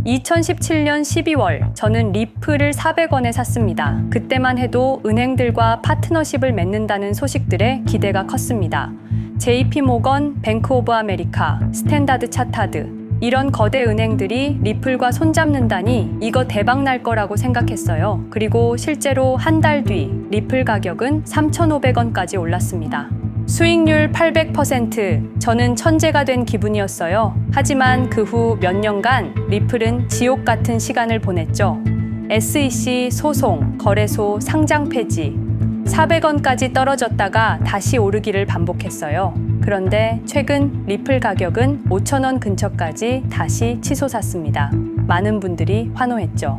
2017년 12월 저는 리플을 400원에 샀습니다. 그때만 해도 은행들과 파트너십을 맺는다는 소식들에 기대가 컸습니다. JP모건, 뱅크 오브 아메리카, 스탠다드 차타드 이런 거대 은행들이 리플과 손잡는다니 이거 대박 날 거라고 생각했어요. 그리고 실제로 한 달 뒤 리플 가격은 3,500원까지 올랐습니다. 수익률 800%, 저는 천재가 된 기분이었어요. 하지만 그 후 몇 년간 리플은 지옥 같은 시간을 보냈죠. SEC 소송, 거래소 상장 폐지, 400원까지 떨어졌다가 다시 오르기를 반복했어요. 그런데 최근 리플 가격은 5,000원 근처까지 다시 치솟았습니다. 많은 분들이 환호했죠.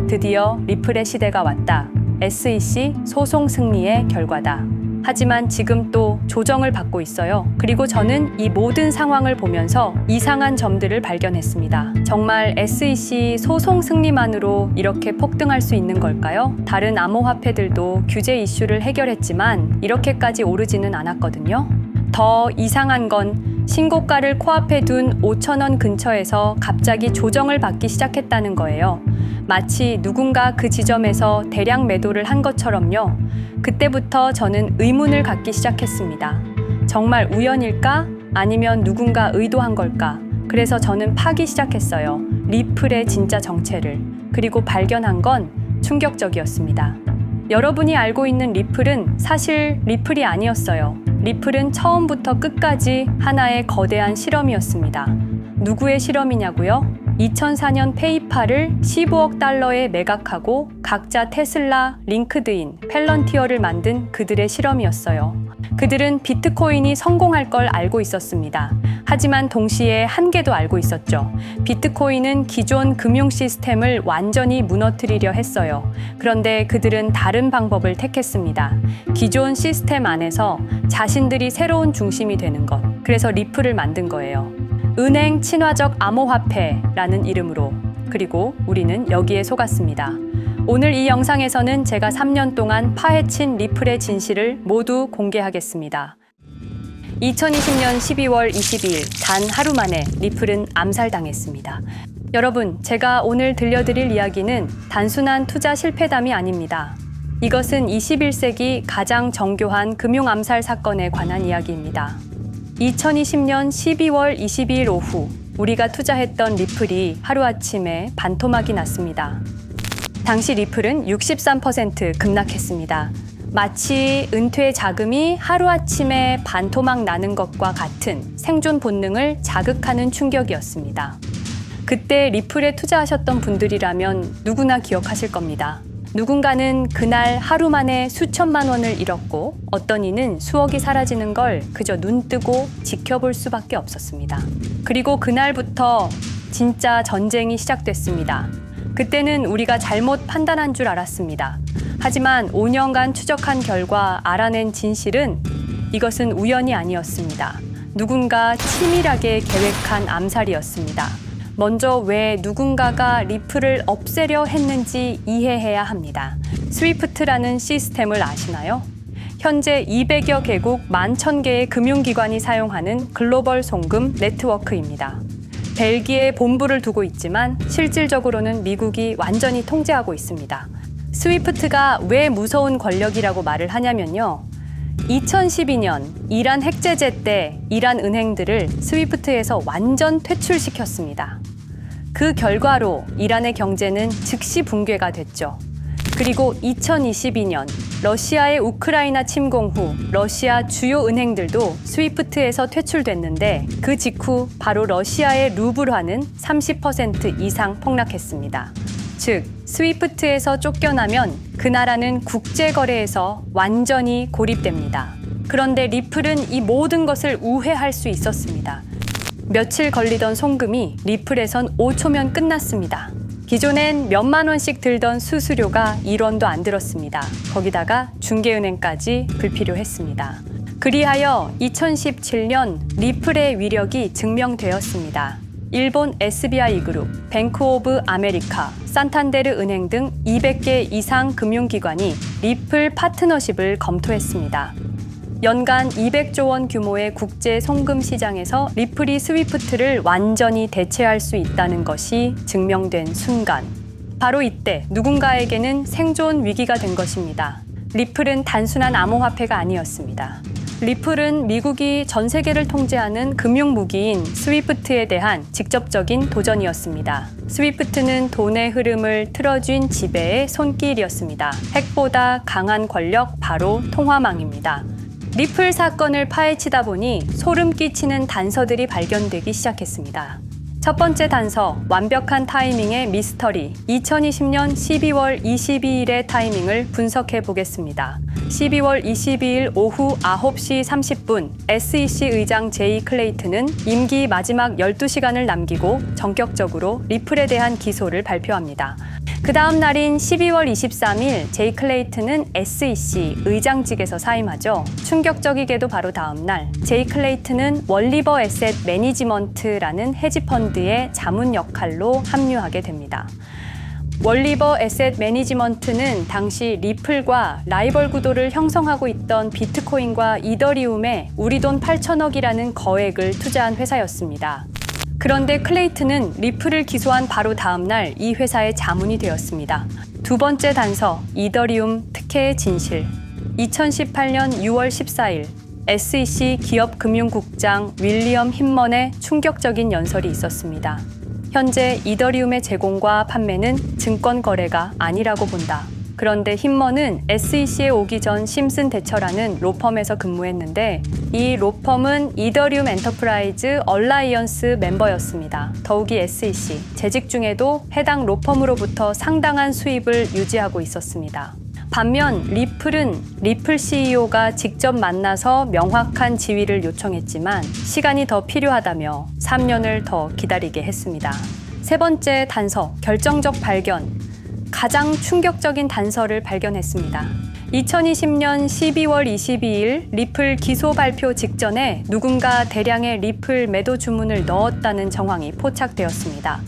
드디어 리플의 시대가 왔다. SEC 소송 승리의 결과다. 하지만 지금 또 조정을 받고 있어요. 그리고 저는 이 모든 상황을 보면서 이상한 점들을 발견했습니다. 정말 SEC 소송 승리만으로 이렇게 폭등할 수 있는 걸까요? 다른 암호화폐들도 규제 이슈를 해결했지만 이렇게까지 오르지는 않았거든요. 더 이상한 건 신고가를 코앞에 둔 5,000원 근처에서 갑자기 조정을 받기 시작했다는 거예요. 마치 누군가 그 지점에서 대량 매도를 한 것처럼요. 그때부터 저는 의문을 갖기 시작했습니다. 정말 우연일까? 아니면 누군가 의도한 걸까? 그래서 저는 파기 시작했어요. 리플의 진짜 정체를. 그리고 발견한 건 충격적이었습니다. 여러분이 알고 있는 리플은 사실 리플이 아니었어요. 리플은 처음부터 끝까지 하나의 거대한 실험이었습니다. 누구의 실험이냐고요? 2004년 페이팔을 15억 달러에 매각하고 각자 테슬라, 링크드인, 펠런티어를 만든 그들의 실험이었어요. 그들은 비트코인이 성공할 걸 알고 있었습니다. 하지만 동시에 한계도 알고 있었죠. 비트코인은 기존 금융 시스템을 완전히 무너뜨리려 했어요. 그런데 그들은 다른 방법을 택했습니다. 기존 시스템 안에서 자신들이 새로운 중심이 되는 것. 그래서 리플을 만든 거예요. 은행 친화적 암호화폐라는 이름으로. 그리고 우리는 여기에 속았습니다. 오늘 이 영상에서는 제가 3년 동안 파헤친 리플의 진실을 모두 공개하겠습니다. 2020년 12월 22일 단 하루 만에 리플은 암살당했습니다. 여러분, 제가 오늘 들려드릴 이야기는 단순한 투자 실패담이 아닙니다. 이것은 21세기 가장 정교한 금융 암살 사건에 관한 이야기입니다. 2020년 12월 22일 오후 우리가 투자했던 리플이 하루아침에 반토막이 났습니다. 당시 리플은 63% 급락했습니다. 마치 은퇴 자금이 하루아침에 반토막 나는 것과 같은 생존 본능을 자극하는 충격이었습니다. 그때 리플에 투자하셨던 분들이라면 누구나 기억하실 겁니다. 누군가는 그날 하루 만에 수천만 원을 잃었고 어떤 이는 수억이 사라지는 걸 그저 눈 뜨고 지켜볼 수밖에 없었습니다. 그리고 그날부터 진짜 전쟁이 시작됐습니다. 그때는 우리가 잘못 판단한 줄 알았습니다. 하지만 5년간 추적한 결과 알아낸 진실은 이것은 우연이 아니었습니다. 누군가 치밀하게 계획한 암살이었습니다. 먼저 왜 누군가가 리플을 없애려 했는지 이해해야 합니다. 스위프트라는 시스템을 아시나요? 현재 200여 개국 11,000개의 금융기관이 사용하는 글로벌 송금 네트워크입니다. 벨기에에 본부를 두고 있지만 실질적으로는 미국이 완전히 통제하고 있습니다. 스위프트가 왜 무서운 권력이라고 말을 하냐면요. 2012년 이란 핵제재 때 이란 은행들을 스위프트에서 완전 퇴출시켰습니다. 그 결과로 이란의 경제는 즉시 붕괴가 됐죠. 그리고 2022년 러시아의 우크라이나 침공 후 러시아 주요 은행들도 스위프트에서 퇴출됐는데 그 직후 바로 러시아의 루블화는 30% 이상 폭락했습니다. 즉, 스위프트에서 쫓겨나면 그 나라는 국제거래에서 완전히 고립됩니다. 그런데 리플은 이 모든 것을 우회할 수 있었습니다. 며칠 걸리던 송금이 리플에선 5초면 끝났습니다. 기존엔 몇만 원씩 들던 수수료가 1원도 안 들었습니다. 거기다가 중개은행까지 불필요했습니다. 그리하여 2017년 리플의 위력이 증명되었습니다. 일본 SBI 그룹, 뱅크 오브 아메리카, 산탄데르 은행 등 200개 이상 금융기관이 리플 파트너십을 검토했습니다. 연간 200조 원 규모의 국제 송금 시장에서 리플이 스위프트를 완전히 대체할 수 있다는 것이 증명된 순간. 바로 이때 누군가에게는 생존 위기가 된 것입니다. 리플은 단순한 암호화폐가 아니었습니다. 리플은 미국이 전 세계를 통제하는 금융무기인 스위프트에 대한 직접적인 도전이었습니다. 스위프트는 돈의 흐름을 틀어쥔 지배의 손길이었습니다. 핵보다 강한 권력, 바로 통화망입니다. 리플 사건을 파헤치다 보니 소름 끼치는 단서들이 발견되기 시작했습니다. 첫 번째 단서, 완벽한 타이밍의 미스터리. 2020년 12월 22일의 타이밍을 분석해 보겠습니다. 12월 22일 오후 9시 30분, SEC 의장 제이 클레이튼은 임기 마지막 12시간을 남기고 전격적으로 리플에 대한 기소를 발표합니다. 그 다음 날인 12월 23일, 제이 클레이튼은 SEC 의장직에서 사임하죠. 충격적이게도 바로 다음 날, 제이 클레이튼은 월리버 에셋 매니지먼트라는 헤지펀드의 자문 역할로 합류하게 됩니다. 월리버 에셋 매니지먼트는 당시 리플과 라이벌 구도를 형성하고 있던 비트코인과 이더리움에 우리 돈 8천억이라는 거액을 투자한 회사였습니다. 그런데 클레이튼은 리플을 기소한 바로 다음 날 이 회사의 자문이 되었습니다. 두 번째 단서, 이더리움 특혜의 진실. 2018년 6월 14일, SEC 기업금융국장 윌리엄 힌먼의 충격적인 연설이 있었습니다. 현재 이더리움의 제공과 판매는 증권 거래가 아니라고 본다. 그런데 힌먼은 SEC에 오기 전 심슨 대처라는 로펌에서 근무했는데 이 로펌은 이더리움 엔터프라이즈 얼라이언스 멤버였습니다. 더욱이 SEC, 재직 중에도 해당 로펌으로부터 상당한 수입을 유지하고 있었습니다. 반면 리플은 리플 CEO가 직접 만나서 명확한 지위를 요청했지만 시간이 더 필요하다며 3년을 더 기다리게 했습니다. 세 번째 단서, 결정적 발견. 가장 충격적인 단서를 발견했습니다. 2020년 12월 22일 리플 기소 발표 직전에 누군가 대량의 리플 매도 주문을 넣었다는 정황이 포착되었습니다.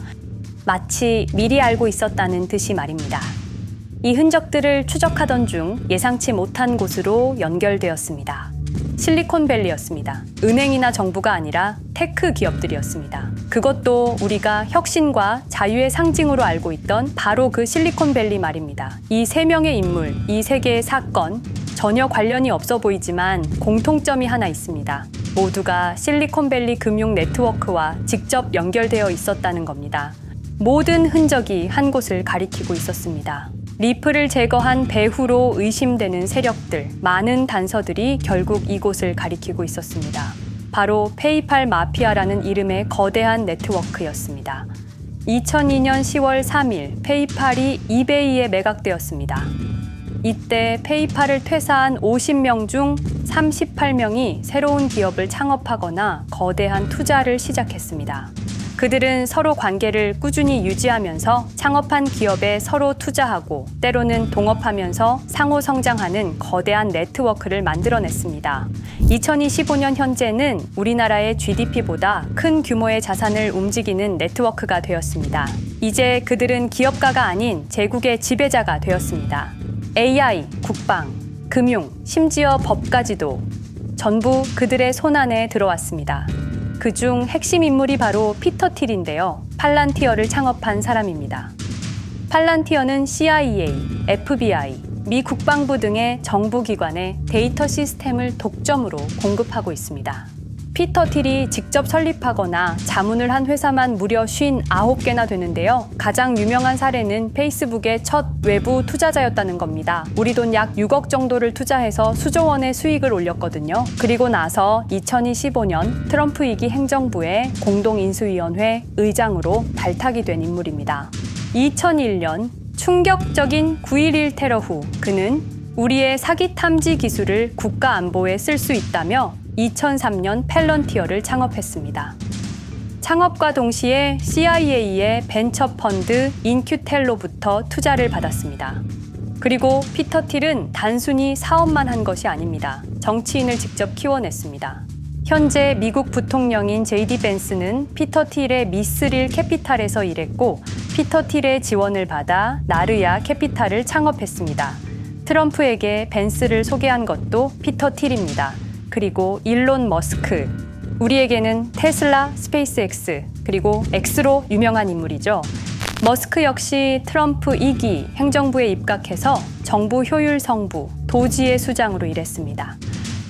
마치 미리 알고 있었다는 듯이 말입니다. 이 흔적들을 추적하던 중 예상치 못한 곳으로 연결되었습니다. 실리콘밸리였습니다. 은행이나 정부가 아니라 테크 기업들이었습니다. 그것도 우리가 혁신과 자유의 상징으로 알고 있던 바로 그 실리콘밸리 말입니다. 이 세 명의 인물, 이 세 개의 사건, 전혀 관련이 없어 보이지만 공통점이 하나 있습니다. 모두가 실리콘밸리 금융 네트워크와 직접 연결되어 있었다는 겁니다. 모든 흔적이 한 곳을 가리키고 있었습니다. 리플을 제거한 배후로 의심되는 세력들, 많은 단서들이 결국 이곳을 가리키고 있었습니다. 바로 페이팔 마피아라는 이름의 거대한 네트워크였습니다. 2002년 10월 3일 페이팔이 이베이에 매각되었습니다. 이때 페이팔을 퇴사한 50명 중 38명이 새로운 기업을 창업하거나 거대한 투자를 시작했습니다. 그들은 서로 관계를 꾸준히 유지하면서 창업한 기업에 서로 투자하고 때로는 동업하면서 상호 성장하는 거대한 네트워크를 만들어냈습니다. 2025년 현재는 우리나라의 GDP보다 큰 규모의 자산을 움직이는 네트워크가 되었습니다. 이제 그들은 기업가가 아닌 제국의 지배자가 되었습니다. AI, 국방, 금융, 심지어 법까지도 전부 그들의 손안에 들어왔습니다. 그중 핵심 인물이 바로 피터 틸인데요. 팔란티어를 창업한 사람입니다. 팔란티어는 CIA, FBI, 미 국방부 등의 정부기관에 데이터 시스템을 독점으로 공급하고 있습니다. 피터 틸이 직접 설립하거나 자문을 한 회사만 무려 59개나 되는데요. 가장 유명한 사례는 페이스북의 첫 외부 투자자였다는 겁니다. 우리 돈 약 6억 정도를 투자해서 수조 원의 수익을 올렸거든요. 그리고 나서 2025년 트럼프 2기 행정부의 공동인수위원회 의장으로 발탁이 된 인물입니다. 2001년 충격적인 9.11 테러 후 그는 우리의 사기 탐지 기술을 국가 안보에 쓸 수 있다며 2003년 펠런티어를 창업했습니다. 창업과 동시에 CIA의 벤처 펀드 인큐텔로부터 투자를 받았습니다. 그리고 피터 틸은 단순히 사업만 한 것이 아닙니다. 정치인을 직접 키워냈습니다. 현재 미국 부통령인 JD 벤스는 피터 틸의 미스릴 캐피탈에서 일했고 피터 틸의 지원을 받아 나르야 캐피탈을 창업했습니다. 트럼프에게 벤스를 소개한 것도 피터 틸입니다. 그리고 일론 머스크. 우리에게는 테슬라, 스페이스X, 그리고 X로 유명한 인물이죠. 머스크 역시 트럼프 2기 행정부에 입각해서 정부 효율 성부, 도지의 수장으로 일했습니다.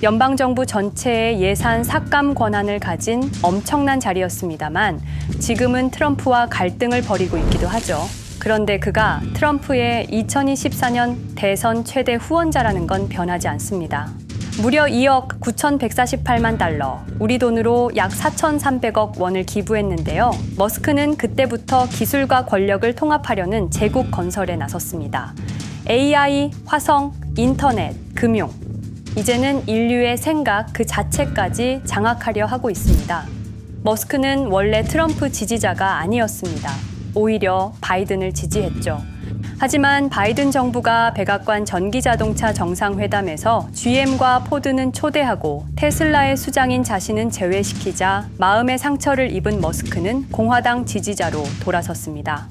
연방정부 전체의 예산 삭감 권한을 가진 엄청난 자리였습니다만 지금은 트럼프와 갈등을 벌이고 있기도 하죠. 그런데 그가 트럼프의 2024년 대선 최대 후원자라는 건 변하지 않습니다. 무려 2억 9,148만 달러, 우리 돈으로 약 4,300억 원을 기부했는데요. 머스크는 그때부터 기술과 권력을 통합하려는 제국 건설에 나섰습니다. AI, 화성, 인터넷, 금융. 이제는 인류의 생각 그 자체까지 장악하려 하고 있습니다. 머스크는 원래 트럼프 지지자가 아니었습니다. 오히려 바이든을 지지했죠. 하지만 바이든 정부가 백악관 전기자동차 정상회담에서 GM과 포드는 초대하고 테슬라의 수장인 자신은 제외시키자 마음의 상처를 입은 머스크는 공화당 지지자로 돌아섰습니다.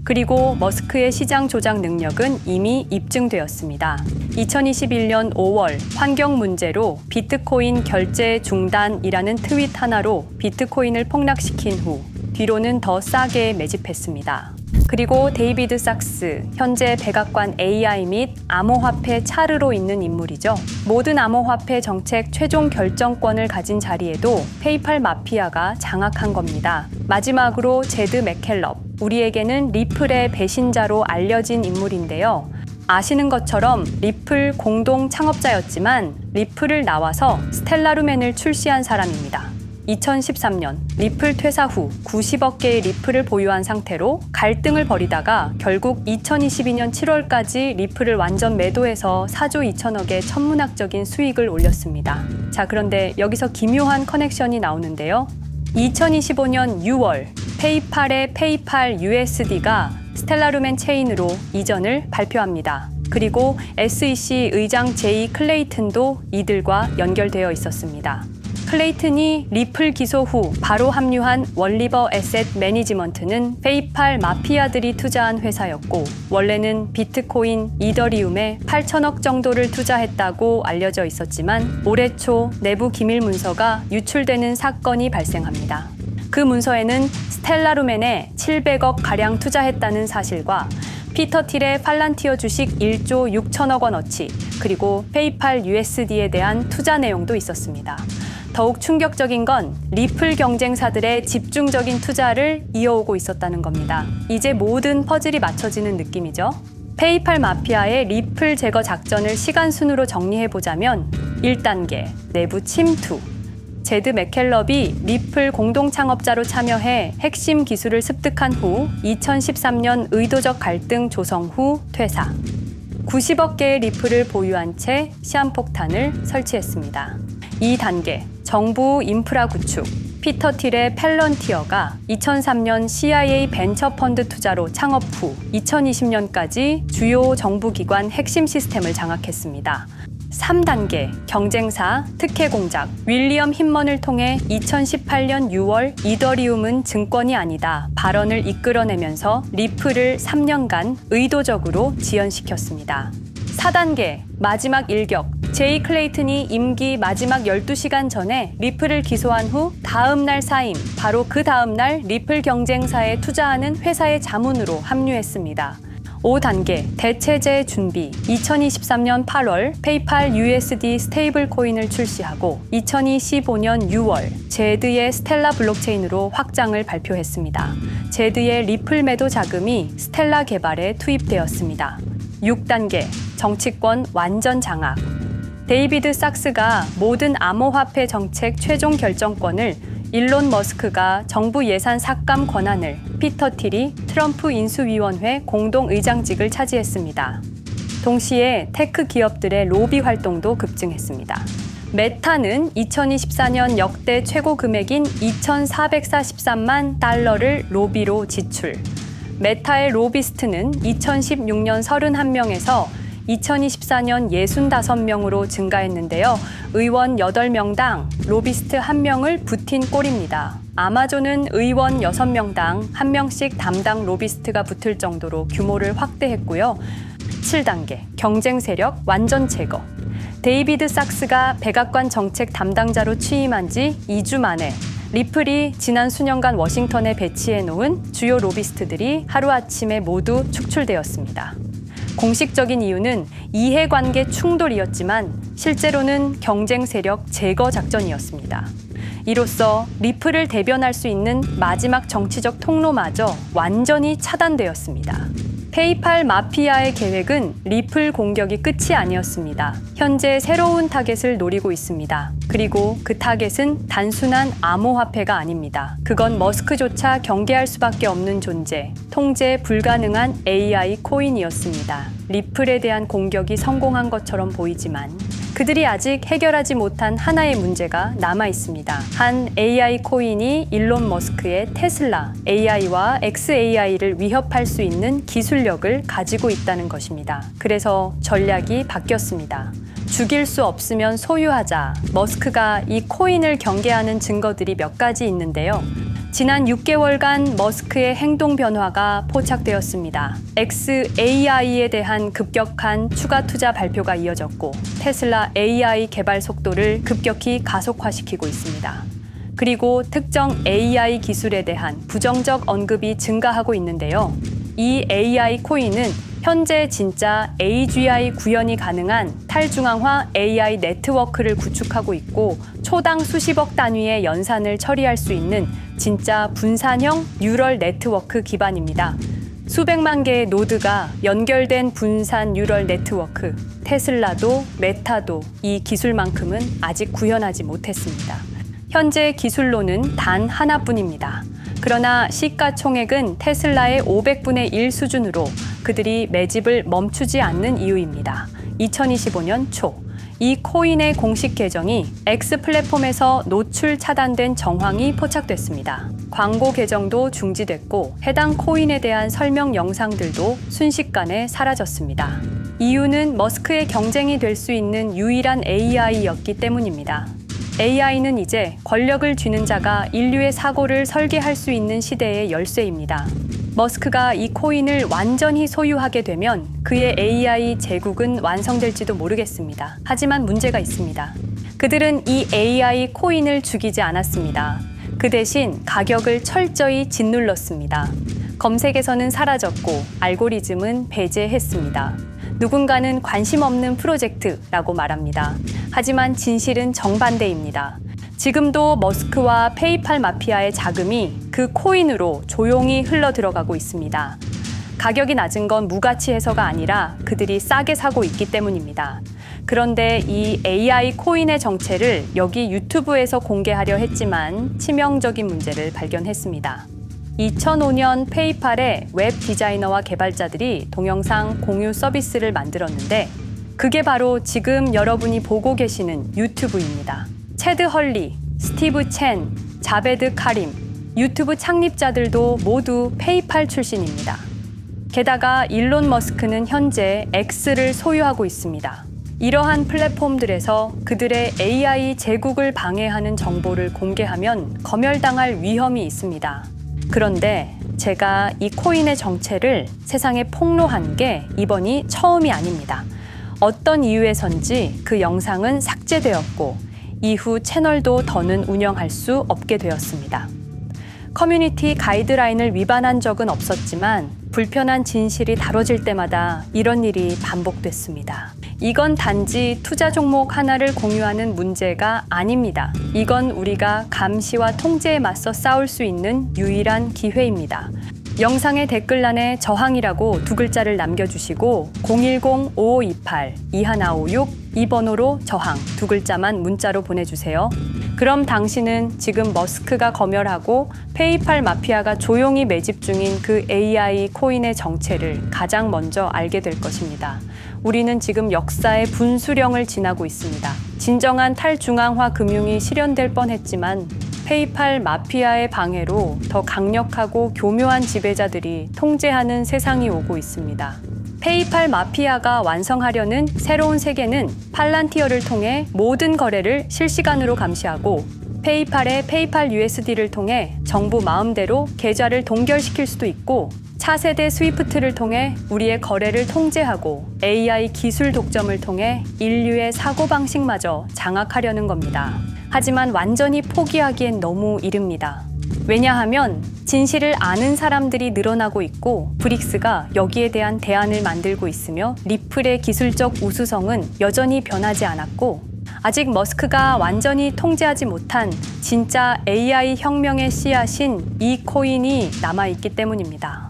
그리고 머스크의 시장 조작 능력은 이미 입증되었습니다. 2021년 5월 환경 문제로 비트코인 결제 중단이라는 트윗 하나로 비트코인을 폭락시킨 후 뒤로는 더 싸게 매집했습니다. 그리고 데이비드 sak스, 현재 백악관 AI 및 암호화폐 차르로 있는 인물이죠. 모든 암호화폐 정책 최종 결정권을 가진 자리에도 페이팔 마피아가 장악한 겁니다. 마지막으로 제드 맥켈럽, 우리에게는 리플의 배신자로 알려진 인물인데요. 아시는 것처럼 리플 공동 창업자였지만 리플을 나와서 스텔라루멘을 출시한 사람입니다. 2013년 리플 퇴사 후 90억 개의 리플을 보유한 상태로 갈등을 벌이다가 결국 2022년 7월까지 리플을 완전 매도해서 4조 2천억의 천문학적인 수익을 올렸습니다. 자, 그런데 여기서 기묘한 커넥션이 나오는데요. 2025년 6월 페이팔의 페이팔 USD가 스텔라루멘 체인으로 이전을 발표합니다. 그리고 SEC 의장 제이 클레이튼도 이들과 연결되어 있었습니다. 클레이튼이 리플 기소 후 바로 합류한 월리버 에셋 매니지먼트는 페이팔 마피아들이 투자한 회사였고 원래는 비트코인, 이더리움에 8천억 정도를 투자했다고 알려져 있었지만 올해 초 내부 기밀 문서가 유출되는 사건이 발생합니다. 그 문서에는 스텔라루멘에 700억 가량 투자했다는 사실과 피터 틸의 팔란티어 주식 1조 6천억 원어치, 그리고 페이팔 USD에 대한 투자 내용도 있었습니다. 더욱 충격적인 건 리플 경쟁사들의 집중적인 투자를 이어오고 있었다는 겁니다. 이제 모든 퍼즐이 맞춰지는 느낌이죠. 페이팔 마피아의 리플 제거 작전을 시간 순으로 정리해보자면 1단계, 내부 침투. 제드 맥켈럽이 리플 공동 창업자로 참여해 핵심 기술을 습득한 후 2013년 의도적 갈등 조성 후 퇴사. 90억 개의 리플을 보유한 채 시한폭탄을 설치했습니다. 2단계, 정부 인프라 구축. 피터 틸의 팰런티어가 2003년 CIA 벤처펀드 투자로 창업 후 2020년까지 주요 정부기관 핵심 시스템을 장악했습니다. 3단계, 경쟁사 특혜 공작. 윌리엄 힌먼을 통해 2018년 6월 이더리움은 증권이 아니다 발언을 이끌어내면서 리플을 3년간 의도적으로 지연시켰습니다. 4단계, 마지막 일격. 제이 클레이튼이 임기 마지막 12시간 전에 리플을 기소한 후 다음 날 사임, 바로 그 다음 날 리플 경쟁사에 투자하는 회사의 자문으로 합류했습니다. 5단계, 대체제 준비. 2023년 8월 페이팔 USD 스테이블 코인을 출시하고 2025년 6월 제드의 스텔라 블록체인으로 확장을 발표했습니다. 제드의 리플 매도 자금이 스텔라 개발에 투입되었습니다. 6단계, 정치권 완전 장악. 데이비드 sak스가 모든 암호화폐 정책 최종 결정권을, 일론 머스크가 정부 예산 삭감 권한을, 피터 틸이 트럼프 인수위원회 공동의장직을 차지했습니다. 동시에 테크 기업들의 로비 활동도 급증했습니다. 메타는 2024년 역대 최고 금액인 2,443만 달러를 로비로 지출. 메타의 로비스트는 2016년 31명에서 2024년 65명으로 증가했는데요. 의원 8명당 로비스트 1명을 붙인 꼴입니다. 아마존은 의원 6명당 1명씩 담당 로비스트가 붙을 정도로 규모를 확대했고요. 7단계, 경쟁 세력 완전 제거. 데이비드 sak스가 백악관 정책 담당자로 취임한 지 2주 만에 리플이 지난 수년간 워싱턴에 배치해 놓은 주요 로비스트들이 하루아침에 모두 축출되었습니다. 공식적인 이유는 이해관계 충돌이었지만 실제로는 경쟁 세력 제거 작전이었습니다. 이로써 리플을 대변할 수 있는 마지막 정치적 통로마저 완전히 차단되었습니다. 페이팔 마피아의 계획은 리플 공격이 끝이 아니었습니다. 현재 새로운 타겟을 노리고 있습니다. 그리고 그 타겟은 단순한 암호화폐가 아닙니다. 그건 머스크조차 경계할 수밖에 없는 존재, 통제 불가능한 AI 코인이었습니다. 리플에 대한 공격이 성공한 것처럼 보이지만 그들이 아직 해결하지 못한 하나의 문제가 남아 있습니다. 한 AI 코인이 일론 머스크의 테슬라 AI와 XAI를 위협할 수 있는 기술력을 가지고 있다는 것입니다. 그래서 전략이 바뀌었습니다. 죽일 수 없으면 소유하자. 머스크가 이 코인을 경계하는 증거들이 몇 가지 있는데요. 지난 6개월간 머스크의 행동 변화가 포착되었습니다. XAI에 대한 급격한 추가 투자 발표가 이어졌고 테슬라 AI 개발 속도를 급격히 가속화시키고 있습니다. 그리고 특정 AI 기술에 대한 부정적 언급이 증가하고 있는데요. 이 AI 코인은 현재 진짜 AGI 구현이 가능한 탈중앙화 AI 네트워크를 구축하고 있고 초당 수십억 단위의 연산을 처리할 수 있는 진짜 분산형 뉴럴 네트워크 기반입니다. 수백만 개의 노드가 연결된 분산 뉴럴 네트워크, 테슬라도 메타도 이 기술만큼은 아직 구현하지 못했습니다. 현재 기술로는 단 하나뿐입니다. 그러나 시가총액은 테슬라의 500분의 1 수준으로 그들이 매집을 멈추지 않는 이유입니다. 2025년 초, 이 코인의 공식 계정이 X 플랫폼에서 노출 차단된 정황이 포착됐습니다. 광고 계정도 중지됐고 해당 코인에 대한 설명 영상들도 순식간에 사라졌습니다. 이유는 머스크의 경쟁이 될 수 있는 유일한 AI였기 때문입니다. AI는 이제 권력을 쥐는 자가 인류의 사고를 설계할 수 있는 시대의 열쇠입니다. 머스크가 이 코인을 완전히 소유하게 되면 그의 AI 제국은 완성될지도 모르겠습니다. 하지만 문제가 있습니다. 그들은 이 AI 코인을 죽이지 않았습니다. 그 대신 가격을 철저히 짓눌렀습니다. 검색에서는 사라졌고 알고리즘은 배제했습니다. 누군가는 관심 없는 프로젝트라고 말합니다. 하지만 진실은 정반대입니다. 지금도 머스크와 페이팔 마피아의 자금이 그 코인으로 조용히 흘러들어가고 있습니다. 가격이 낮은 건 무가치해서가 아니라 그들이 싸게 사고 있기 때문입니다. 그런데 이 AI 코인의 정체를 여기 유튜브에서 공개하려 했지만 치명적인 문제를 발견했습니다. 2005년 페이팔의 웹 디자이너와 개발자들이 동영상 공유 서비스를 만들었는데 그게 바로 지금 여러분이 보고 계시는 유튜브입니다. 체드 헐리, 스티브 첸, 자베드 카림, 유튜브 창립자들도 모두 페이팔 출신입니다. 게다가 일론 머스크는 현재 X를 소유하고 있습니다. 이러한 플랫폼들에서 그들의 AI 제국을 방해하는 정보를 공개하면 검열당할 위험이 있습니다. 그런데 제가 이 코인의 정체를 세상에 폭로한 게 이번이 처음이 아닙니다. 어떤 이유에선지 그 영상은 삭제되었고 이후 채널도 더는 운영할 수 없게 되었습니다. 커뮤니티 가이드라인을 위반한 적은 없었지만 불편한 진실이 다뤄질 때마다 이런 일이 반복됐습니다. 이건 단지 투자 종목 하나를 공유하는 문제가 아닙니다. 이건 우리가 감시와 통제에 맞서 싸울 수 있는 유일한 기회입니다. 영상의 댓글란에 저항이라고 두 글자를 남겨주시고 010-5528-2156 이 번호로 저항 두 글자만 문자로 보내주세요. 그럼 당신은 지금 머스크가 검열하고 페이팔 마피아가 조용히 매집 중인 그 AI 코인의 정체를 가장 먼저 알게 될 것입니다. 우리는 지금 역사의 분수령을 지나고 있습니다. 진정한 탈중앙화 금융이 실현될 뻔했지만 페이팔 마피아의 방해로 더 강력하고 교묘한 지배자들이 통제하는 세상이 오고 있습니다. 페이팔 마피아가 완성하려는 새로운 세계는 팔란티어를 통해 모든 거래를 실시간으로 감시하고 페이팔의 페이팔 USD를 통해 정부 마음대로 계좌를 동결시킬 수도 있고 차세대 스위프트를 통해 우리의 거래를 통제하고 AI 기술 독점을 통해 인류의 사고방식마저 장악하려는 겁니다. 하지만 완전히 포기하기엔 너무 이릅니다. 왜냐하면 진실을 아는 사람들이 늘어나고 있고 브릭스가 여기에 대한 대안을 만들고 있으며 리플의 기술적 우수성은 여전히 변하지 않았고 아직 머스크가 완전히 통제하지 못한 진짜 AI 혁명의 씨앗인 이 코인이 남아있기 때문입니다.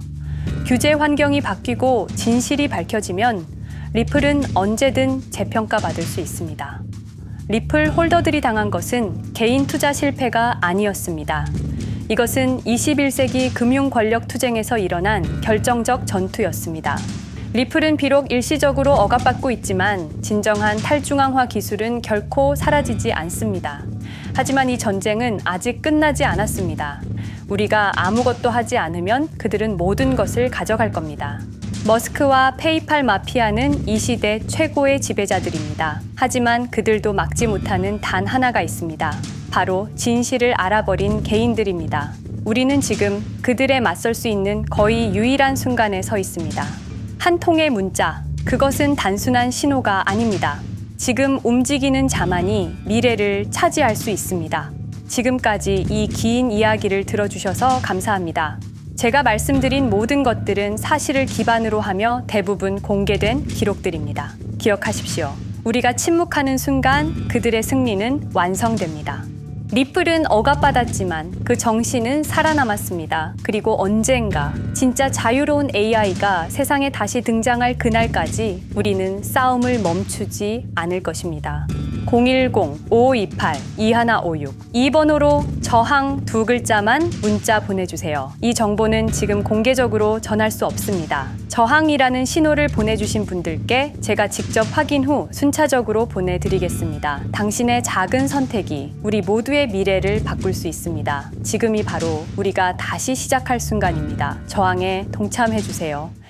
규제 환경이 바뀌고 진실이 밝혀지면 리플은 언제든 재평가받을 수 있습니다. 리플 홀더들이 당한 것은 개인 투자 실패가 아니었습니다. 이것은 21세기 금융 권력 투쟁에서 일어난 결정적 전투였습니다. 리플은 비록 일시적으로 억압받고 있지만 진정한 탈중앙화 기술은 결코 사라지지 않습니다. 하지만 이 전쟁은 아직 끝나지 않았습니다. 우리가 아무것도 하지 않으면 그들은 모든 것을 가져갈 겁니다. 머스크와 페이팔 마피아는 이 시대 최고의 지배자들입니다. 하지만 그들도 막지 못하는 단 하나가 있습니다. 바로 진실을 알아버린 개인들입니다. 우리는 지금 그들에 맞설 수 있는 거의 유일한 순간에 서 있습니다. 한 통의 문자, 그것은 단순한 신호가 아닙니다. 지금 움직이는 자만이 미래를 차지할 수 있습니다. 지금까지 이 긴 이야기를 들어주셔서 감사합니다. 제가 말씀드린 모든 것들은 사실을 기반으로 하며 대부분 공개된 기록들입니다. 기억하십시오. 우리가 침묵하는 순간 그들의 승리는 완성됩니다. 리플은 억압받았지만 그 정신은 살아남았습니다. 그리고 언젠가 진짜 자유로운 AI가 세상에 다시 등장할 그날까지 우리는 싸움을 멈추지 않을 것입니다. 010-5528-2156 이 번호로 저항 2글자만 문자 보내주세요. 이 정보는 지금 공개적으로 전할 수 없습니다. 저항이라는 신호를 보내주신 분들께 제가 직접 확인 후 순차적으로 보내드리겠습니다. 당신의 작은 선택이 우리 모두의 미래를 바꿀 수 있습니다. 지금이 바로 우리가 다시 시작할 순간입니다. 저항에 동참해주세요.